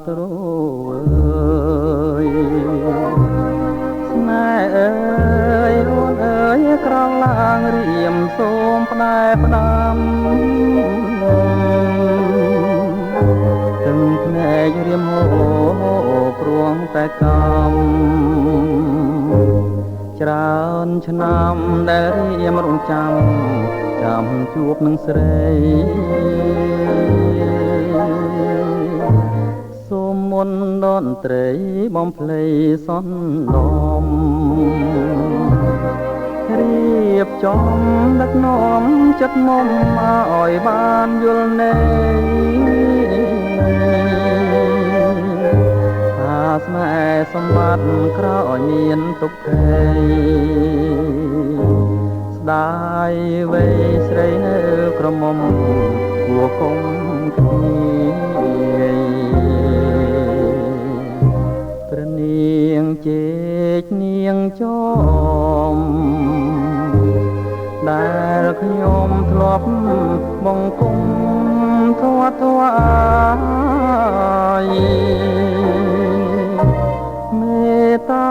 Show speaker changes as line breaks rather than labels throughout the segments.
ត្រួយស្នេហ៍អើយអូនអើយក្រឡើងរៀមសូមផ្ដែផ្ដាំទាំងភ្នែករៀមហូព្រួងតែកំច្រើនឆ្នាំដែលរៀមរងចាំជួបនឹងស្រីសូមមុនតន្ត្រីបំភ្លៃសន្តំរៀបចំដឹកនាំចិត្តមុំឲ្យបានយល់ន័យថាស្នេហ៍សម្បត្តិក្រោយមានទុក្ខស្ដាយវ័យស្រីនៅក្រមុំគួរគុំគ្នាព្រះនាងជេកនាងចំដែលខ្ញុំធ្លាប់បង្គំធ្វាត់ថ្វាយមេត្តា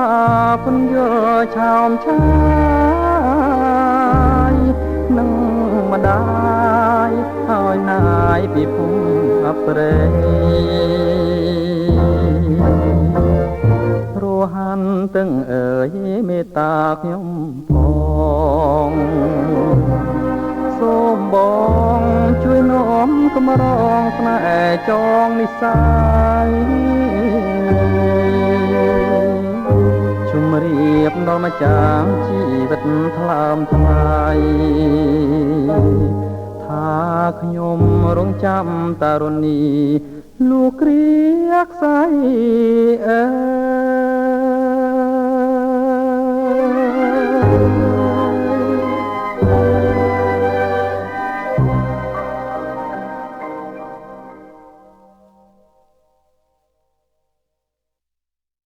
ពន្យល់ឆោមឆាយនឹងម្ដាយហើយណាយពីភូមិអប្រេរហាន់ទាំងអើយមេត្តាខ្ញុំផងសូមបងជួយនាំកម្រងផ្នែកចងនិស័យជម្រាបដល់ម្ចាស់ជីវិតថ្លើមថ្លៃថាខ្ញុំរងចាំតារុณีលោកគ្រាខ្សែអើ